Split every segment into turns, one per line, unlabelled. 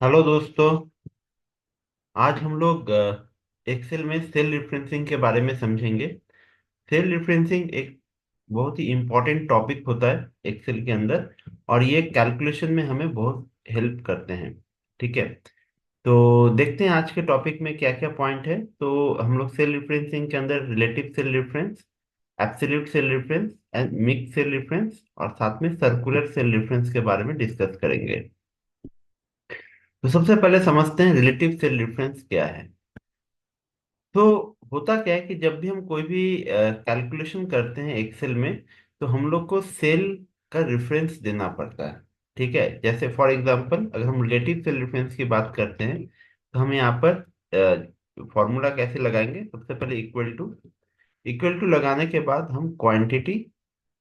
Hello दोस्तों। आज हम लोग एक्सेल में सेल रेफरेंसिंग के बारे में समझेंगे। सेल रेफरेंसिंग एक बहुत ही इम्पोर्टेंट टॉपिक होता है एक्सेल के अंदर, और ये कैलकुलेशन में हमें बहुत हेल्प करते हैं। ठीक है, तो देखते हैं आज के टॉपिक में क्या क्या पॉइंट है। तो हम लोग सेल रेफरेंसिंग के अंदर relative cell reference, absolute cell reference and mix cell reference और साथ में सर्कुलर सेल रेफरेंस के बारे में डिस्कस करेंगे। तो सबसे पहले समझते हैं रिलेटिव सेल रेफरेंस क्या है। तो होता क्या है कि जब भी हम कोई भी कैलकुलेशन करते हैं एक्सेल में, तो हम लोग को सेल का रेफरेंस देना पड़ता है। ठीक है, जैसे फॉर एग्जांपल अगर हम रिलेटिव सेल रेफरेंस की बात करते हैं, तो हम यहाँ पर फॉर्मूला कैसे लगाएंगे। सबसे पहले इक्वल टू लगाने के बाद हम क्वांटिटी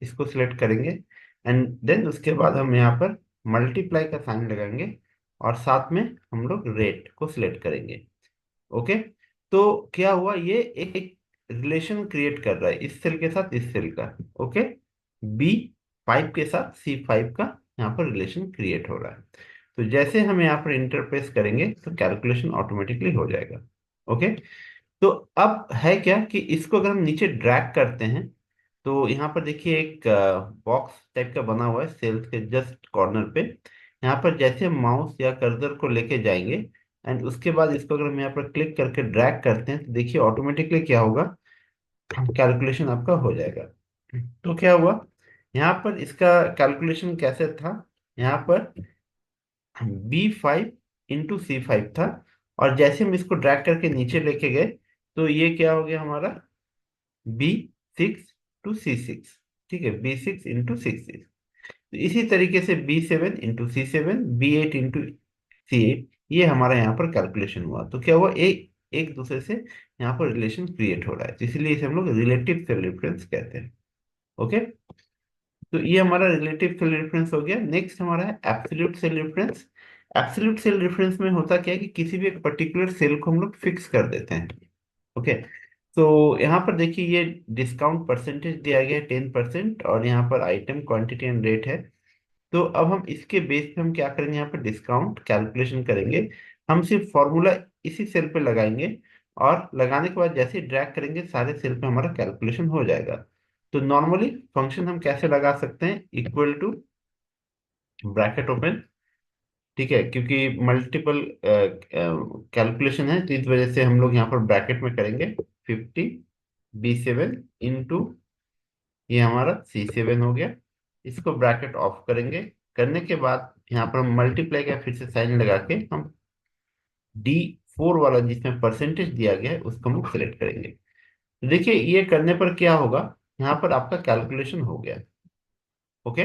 इसको सिलेक्ट करेंगे, एंड देन उसके बाद हम यहाँ पर मल्टीप्लाई का साइन लगाएंगे, और साथ में हम लोग रेट को सिलेक्ट करेंगे। ओके, तो क्या हुआ, ये एक रिलेशन क्रिएट कर रहा है इस सेल के साथ इस सेल का। ओके, B5 के साथ C5 का यहाँ पर रिलेशन क्रिएट हो रहा है। तो जैसे हम यहाँ पर इंटरप्रेस करेंगे तो कैलकुलेशन ऑटोमेटिकली हो जाएगा। ओके, तो अब है क्या कि इसको अगर हम नीचे ड्रैग करते हैं, तो यहाँ पर देखिए एक बॉक्स टाइप का बना हुआ है सेल्स के जस्ट कॉर्नर पे। यहाँ पर जैसे माउस या कर्सर को लेके जाएंगे, एंड उसके बाद इसको अगर हम यहाँ पर क्लिक करके ड्रैग करते हैं, तो देखिए ऑटोमेटिकली क्या होगा, कैलकुलेशन आपका हो जाएगा। तो क्या हुआ, यहाँ पर इसका कैलकुलेशन कैसे था, यहाँ पर B5 × C5 था, और जैसे हम इसको ड्रैग करके नीचे लेके गए, तो ये क्या हो गया हमारा, B6 × C6। ठीक है, B6 × C6। तो इसी तरीके से B7 × C7, B8 × C8, ये हमारा यहाँ पर कैलकुलेशन हुआ। तो क्या हुआ, एक एक दूसरे से यहाँ पर रिलेशन क्रिएट हो रहा है, तो इसीलिए इसे हम लोग रिलेटिव सेल रेफरेंस कहते हैं। ओके, तो ये हमारा रिलेटिव सेल रेफरेंस हो गया। नेक्स्ट हमारा है absolute cell reference. Absolute cell reference में होता क्या है कि किसी भी एक पर्टिकुलर सेल को हम लोग फिक्स कर देते हैं। ओके, तो यहाँ पर देखिए ये डिस्काउंट परसेंटेज दिया गया है 10%, और यहाँ पर आइटम क्वांटिटी एंड रेट है। तो अब हम इसके बेस पे हम क्या करेंगे, यहाँ पर डिस्काउंट कैलकुलेशन करेंगे। हम सिर्फ फॉर्मूला इसी सेल पे लगाएंगे, और लगाने के बाद जैसे ही ड्रैग करेंगे सारे सेल पे हमारा कैलकुलेशन हो जाएगा। तो नॉर्मली फंक्शन हम कैसे लगा सकते हैं, इक्वल टू ब्रैकेट ओपन। ठीक है, क्योंकि मल्टीपल कैलकुलेशन है, तो इस वजह से हम लोग यहाँ पर ब्रैकेट में करेंगे 50 B7 ये हमारा C7 हो गया। इसको ब्रैकेट ऑफ करेंगे। करने के बाद यहाँ पर हम मल्टीप्लाई का फिर से साइन लगा के हम D4 वाला जिसमें परसेंटेज दिया गया है उसको हम सिलेक्ट करेंगे। तो देखिए ये करने पर क्या होगा, यहाँ पर आपका कैलकुलेशन हो गया। ओके,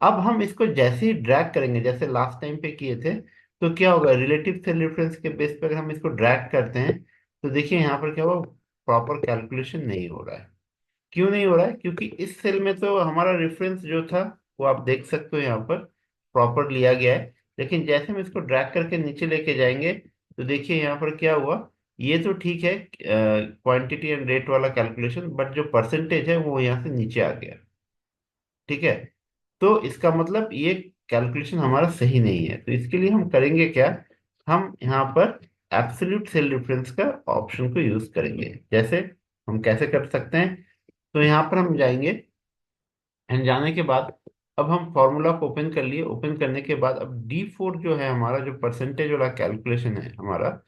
अब हम इसको जैसे ही ड्रैग करेंगे जैसे लास्ट टाइम पे किए थे, तो क्या होगा, रिलेटिव सेल रेफरेंस के बेस पर अगर हम इसको ड्रैग करते हैं, तो देखिए यहाँ पर क्या होगा, प्रॉपर कैलकुलेशन नहीं हो रहा है। क्यों नहीं हो रहा है, क्योंकि इस सेल में तो हमारा रेफरेंस जो था वो आप देख सकते हो यहाँ पर प्रॉपर लिया गया है। लेकिन जैसे हम इसको ड्रैग करके नीचे लेके जाएंगे, तो देखिए यहाँ पर क्या हुआ, ये तो ठीक है क्वांटिटी एंड रेट वाला कैलकुलेशन, बट जो परसेंटेज है वो यहाँ से नीचे आ गया। ठीक है, तो इसका मतलब ये कैलकुलेशन हमारा सही नहीं है। तो इसके लिए हम करेंगे क्या, हम यहाँ पर एब्सोल्यूट सेल रेफरेंस का ऑप्शन को यूज करेंगे। जैसे हम कैसे कर सकते हैं, तो यहाँ पर हम जाएंगे, एंड जाने के बाद अब हम फॉर्मूला को ओपन कर लिए। ओपन करने के बाद अब D4 जो है हमारा, जो परसेंटेज वाला कैलकुलेशन है हमारा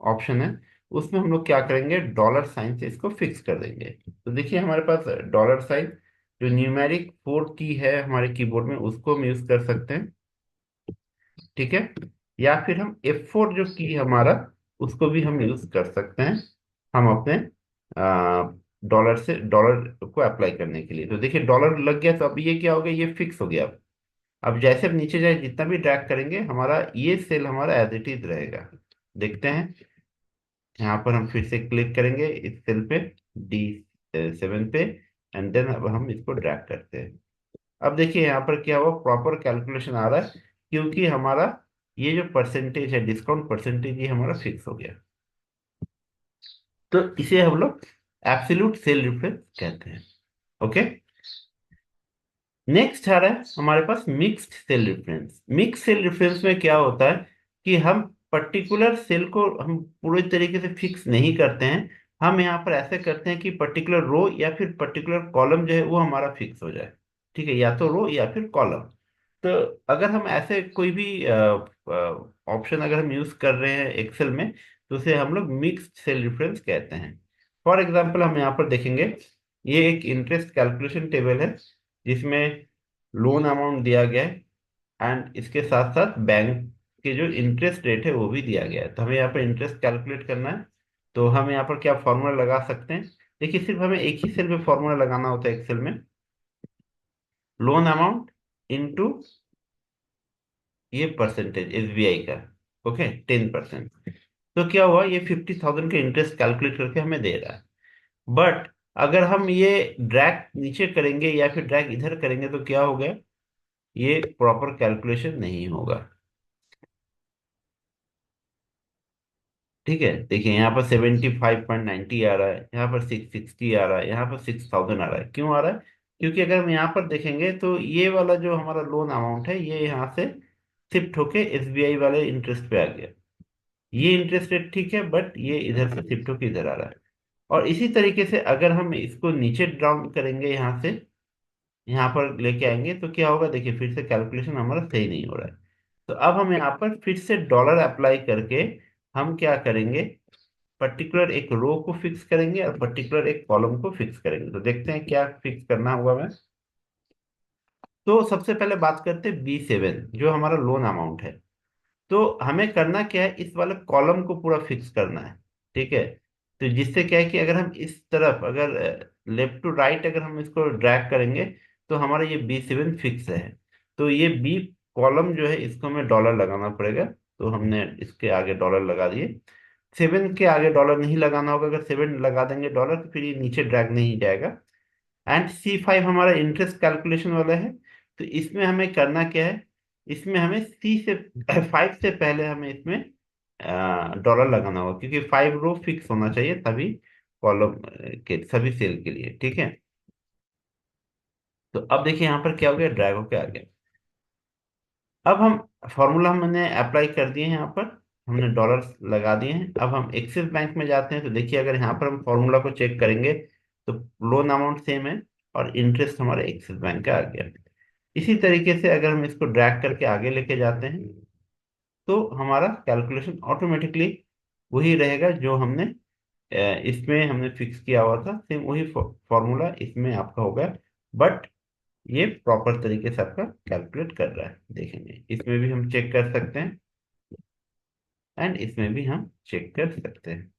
ऑप्शन है, उसमें हम लोग क्या करेंगे, डॉलर साइन से इसको फिक्स कर देंगे। तो देखिए हमारे पास डॉलर साइन, जो न्यूमेरिक 4 की है हमारे कीबोर्ड में, उसको हम यूज कर सकते हैं। ठीक है, या फिर हम F4 जो की हमारा, उसको भी हम यूज कर सकते हैं, हम अपने डॉलर से डॉलर को अप्लाई करने के लिए। तो देखिए डॉलर लग गया, तो अब ये क्या हो गया, ये फिक्स हो गया। अब जैसे अब नीचे जाए जितना भी ड्रैग करेंगे, हमारा ये सेल हमारा एज इट इज रहेगा। देखते हैं, यहाँ पर हम फिर से क्लिक करेंगे इस सेल पे, D7 पे, एंड देन अब हम इसको ड्रैग करते हैं। अब देखिए यहाँ पर क्या हुआ, प्रॉपर कैलकुलेशन आ रहा है, क्योंकि हमारा ये जो परसेंटेज है, डिस्काउंट परसेंटेज, ये हमारा फिक्स हो गया। तो इसे हम लोग एब्सोल्यूट सेल रेफरेंस कहते हैं। ओके, नेक्स्ट आ रहा है हमारे पास mixed cell reference. Mix cell reference में क्या होता है कि हम पर्टिकुलर सेल को हम पूरी तरीके से फिक्स नहीं करते हैं। हम यहाँ पर ऐसे करते हैं कि पर्टिकुलर रो या फिर पर्टिकुलर कॉलम जो है वो हमारा फिक्स हो जाए। ठीक है, या तो रो या फिर कॉलम। तो अगर हम ऐसे कोई भी ऑप्शन अगर हम यूज कर रहे हैं एक्सेल में, तो उसे हम लोग मिक्स्ड सेल रेफरेंस कहते हैं। फॉर एग्जांपल हम यहाँ पर देखेंगे, ये एक इंटरेस्ट कैलकुलेशन टेबल है जिसमें लोन अमाउंट दिया गया है एंड इसके साथ साथ बैंक के जो इंटरेस्ट रेट है वो भी दिया गया है। तो हमें यहाँ पर इंटरेस्ट कैलकुलेट करना है। तो हम यहाँ पर क्या फॉर्मूला लगा सकते हैं? देखिए, सिर्फ हमें एक ही सेल में फॉर्मूला लगाना होता है एक्सेल में। लोन अमाउंट इनटू ये परसेंटेज एसबीआई का, ओके, 10%। तो क्या हुआ, ये 50,000 का इंटरेस्ट कैलकुलेट करके हमें दे रहा है। बट अगर हम ये ड्रैग नीचे करेंगे या फिर ड्रैग इधर करेंगे तो क्या होगा, ये प्रॉपर कैलकुलेशन नहीं होगा। ठीक है, देखिए यहाँ पर 75.90 आ रहा है, यहाँ पर 660 आ रहा है, यहाँ पर 6,000 आ रहा है। क्यों आ रहा है? क्योंकि अगर हम यहाँ पर देखेंगे तो ये वाला जो हमारा लोन अमाउंट है ये यहाँ से शिफ्ट होके एसबीआई वाले इंटरेस्ट पे आ गया। ये इंटरेस्ट रेट ठीक है, बट ये इधर से शिफ्ट होके इधर आ रहा है। और इसी तरीके से अगर हम इसको नीचे डाउन करेंगे, यहाँ से यहाँ पर लेके आएंगे तो क्या होगा, देखिए फिर से कैलकुलेशन हमारा सही नहीं हो रहा है। तो अब हम यहाँ पर फिर से डॉलर अप्लाई करके हम क्या करेंगे, पर्टिकुलर एक रो को फिक्स करेंगे और पर्टिकुलर एक कॉलम को फिक्स करेंगे। तो देखते हैं क्या फिक्स करना होगा मैं। तो सबसे पहले बात करते हैं B7 जो हमारा लोन अमाउंट है। तो हमें करना क्या है, इस वाले कॉलम को पूरा फिक्स करना है। ठीक है, तो जिससे क्या है कि अगर हम इस तरफ अगर लेफ्ट टू राइट अगर हम इसको ड्रैग करेंगे तो हमारा ये B7 फिक्स है। तो ये बी कॉलम जो है इसको हमें डॉलर लगाना पड़ेगा। तो हमने इसके आगे डॉलर लगा दिए। 7 के आगे डॉलर नहीं लगाना होगा, अगर 7 लगा देंगे डॉलर तो फिर ये नीचे ड्रैग नहीं जाएगा। एंड C5 हमारा इंटरेस्ट कैलकुलेशन वाला है। तो इसमें हमें करना क्या है, इसमें हमें सी से 5 से पहले हमें इसमें डॉलर लगाना होगा, क्योंकि 5 रो फिक्स होना चाहिए तभी कॉलम के सभी सेल के लिए। ठीक है, तो अब देखिए यहाँ पर क्या हो गया, ड्रैग होके आ गया। अब हम फॉर्मूला हमने अप्लाई कर दिए हैं, यहाँ पर हमने डॉलर लगा दिए हैं। अब हम एक्सिस बैंक में जाते हैं तो देखिए अगर यहाँ पर हम फॉर्मूला को चेक करेंगे तो लोन अमाउंट सेम है और इंटरेस्ट हमारे एक्सिस बैंक का आ गया। इसी तरीके से अगर हम इसको ड्रैग करके आगे लेके जाते हैं तो हमारा कैलकुलेशन ऑटोमेटिकली वही रहेगा जो हमने इसमें हमने फिक्स किया हुआ था, सेम वही फॉर्मूला इसमें आपका होगा। बट ये प्रॉपर तरीके से आपका कैलकुलेट कर रहा है, देखेंगे इसमें भी हम चेक कर सकते हैं एंड इसमें भी हम चेक कर सकते हैं।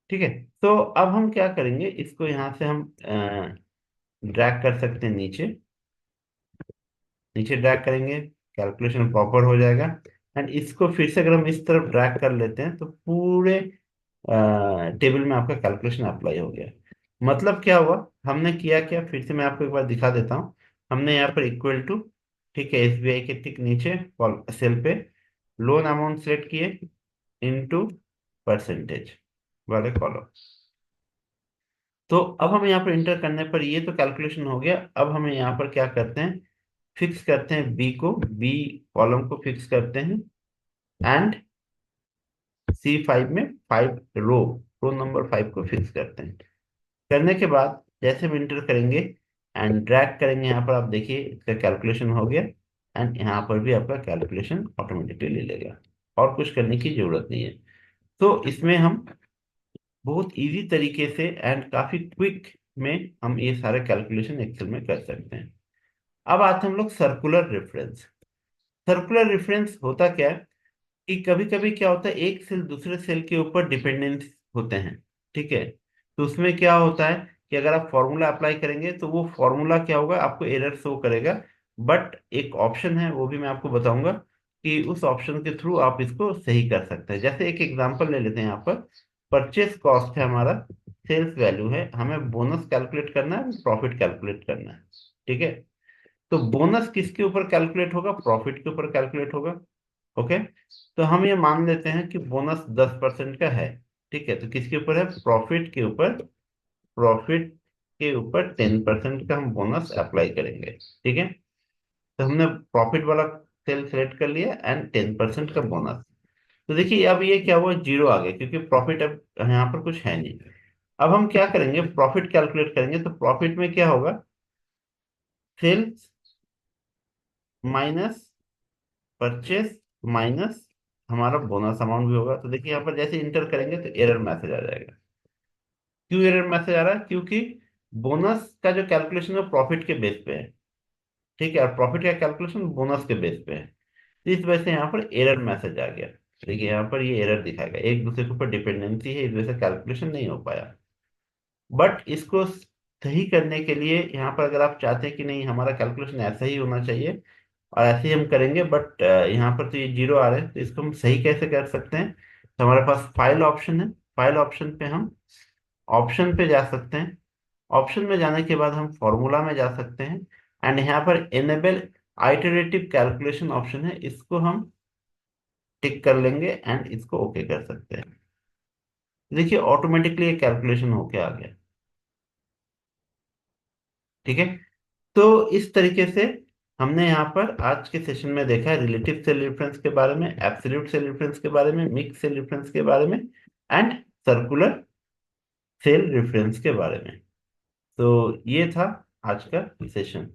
ठीक है, तो अब हम क्या करेंगे, इसको यहाँ से हम ड्रैग कर सकते हैं नीचे। नीचे ड्रैग करेंगे, कैलकुलेशन प्रॉपर हो जाएगा। एंड इसको फिर से अगर हम इस तरफ ड्रैग कर लेते हैं तो पूरे टेबल में आपका कैलकुलेशन अप्लाई हो गया। मतलब क्या हुआ, हमने किया क्या, फिर से मैं आपको एक बार दिखा देता हूँ। हमने यहाँ पर इक्वल टू, ठीक है, एसबीआई के ठीक नीचे सेल पे लोन अमाउंट सेलेक्ट किए इनटू परसेंटेज वाले कॉलम। तो अब हमें यहाँ पर इंटर करने पर ये तो कैलकुलेशन हो गया। अब हमें यहाँ पर क्या करते हैं, फिक्स करते हैं बी कॉलम को फिक्स करते हैं एंड C5 में 5 रो नंबर 5 को फिक्स करते हैं। करने के बाद जैसे हम इंटर करेंगे एंड ड्रैग करेंगे, यहाँ पर आप देखिए इसका कैलकुलेशन हो गया। एंड यहाँ पर भी आपका कैलकुलेशन ऑटोमेटिकली ले लेगा, और कुछ करने की जरूरत नहीं है। तो इसमें हम बहुत इजी तरीके से एंड काफी क्विक में हम ये सारे कैलकुलेशन एक्सेल में कर सकते हैं। अब आते हैं हम लोग सर्कुलर रेफरेंस। सर्कुलर रेफरेंस होता क्या है कि कभी कभी क्या होता है, एक सेल दूसरे सेल के ऊपर डिपेंडेंस होते हैं। ठीक है, तो उसमें क्या होता है कि अगर आप फॉर्मूला अप्लाई करेंगे तो वो फॉर्मूला क्या होगा, आपको एरर शो करेगा। बट एक ऑप्शन है, वो भी मैं आपको बताऊंगा कि उस ऑप्शन के थ्रू आप इसको सही कर सकते हैं। जैसे एक एग्जांपल ले लेते हैं, यहाँ पर परचेस कॉस्ट है हमारा, सेल्स वैल्यू है, हमें बोनस कैलकुलेट करना है, प्रॉफिट कैलकुलेट करना है। ठीक है, तो बोनस किसके ऊपर कैलकुलेट होगा, प्रॉफिट के ऊपर कैलकुलेट होगा। ओके, तो हम ये मान लेते हैं कि बोनस 10% का है। ठीक है, तो किसके ऊपर है, प्रॉफिट के ऊपर। प्रॉफिट के ऊपर 10% का हम बोनस अप्लाई करेंगे। ठीक है, तो हमने प्रॉफिट वाला सेल सेलेक्ट कर लिया एंड 10% का बोनस। तो देखिए अब ये क्या हुआ, जीरो आ गया क्योंकि प्रॉफिट अब यहाँ पर कुछ है नहीं। अब हम क्या करेंगे, प्रॉफिट कैलकुलेट करेंगे। तो प्रॉफिट में क्या होगा, सेल्स माइनस परचेस माइनस हमारा बोनस अमाउंट भी होगा। तो देखिए यहाँ पर जैसे इंटर करेंगे तो एरर मैसेज आ जाएगा। क्यों एरर मैसेज आ रहा है, क्योंकि बोनस का जो कैलकुलेशन है प्रॉफिट के बेस पे है। ठीक है, और प्रॉफिट का कैलकुलेशन बोनस के बेस पे है। तो इस वजह से यहाँ पर एरर मैसेज आ गया। देखिए यहाँ पर ये एरर दिखाएगा, एक दूसरे के ऊपर डिपेंडेंसी है, इस वजह से कैलकुलेशन नहीं हो पाया। बट इसको सही करने के लिए यहाँ पर अगर आप चाहते हैं कि नहीं हमारा कैलकुलेशन ऐसा ही होना चाहिए और ऐसे ही हम करेंगे, बट यहाँ पर तो ये जीरो आ रहे हैं, तो इसको हम सही कैसे कर सकते हैं। तो हमारे पास फाइल ऑप्शन है, फाइल ऑप्शन पे हम ऑप्शन पे जा सकते हैं। ऑप्शन में जाने के बाद हम फॉर्मूला में जा सकते हैं एंड यहाँ पर इनेबल आइटरेटिव कैलकुलेशन ऑप्शन है, इसको हम टिक कर लेंगे एंड इसको ओके कर सकते हैं। देखिए ऑटोमेटिकली ये कैलकुलेशन होके आ गया। ठीक है, तो इस तरीके से हमने यहाँ पर आज के सेशन में देखा है रिलेटिव सेल रेफरेंस के बारे में, एब्सोल्यूट सेल रेफरेंस के बारे में, मिक्स सेल रेफरेंस के बारे में एंड सर्कुलर सेल रेफरेंस के बारे में। तो ये था आज का सेशन।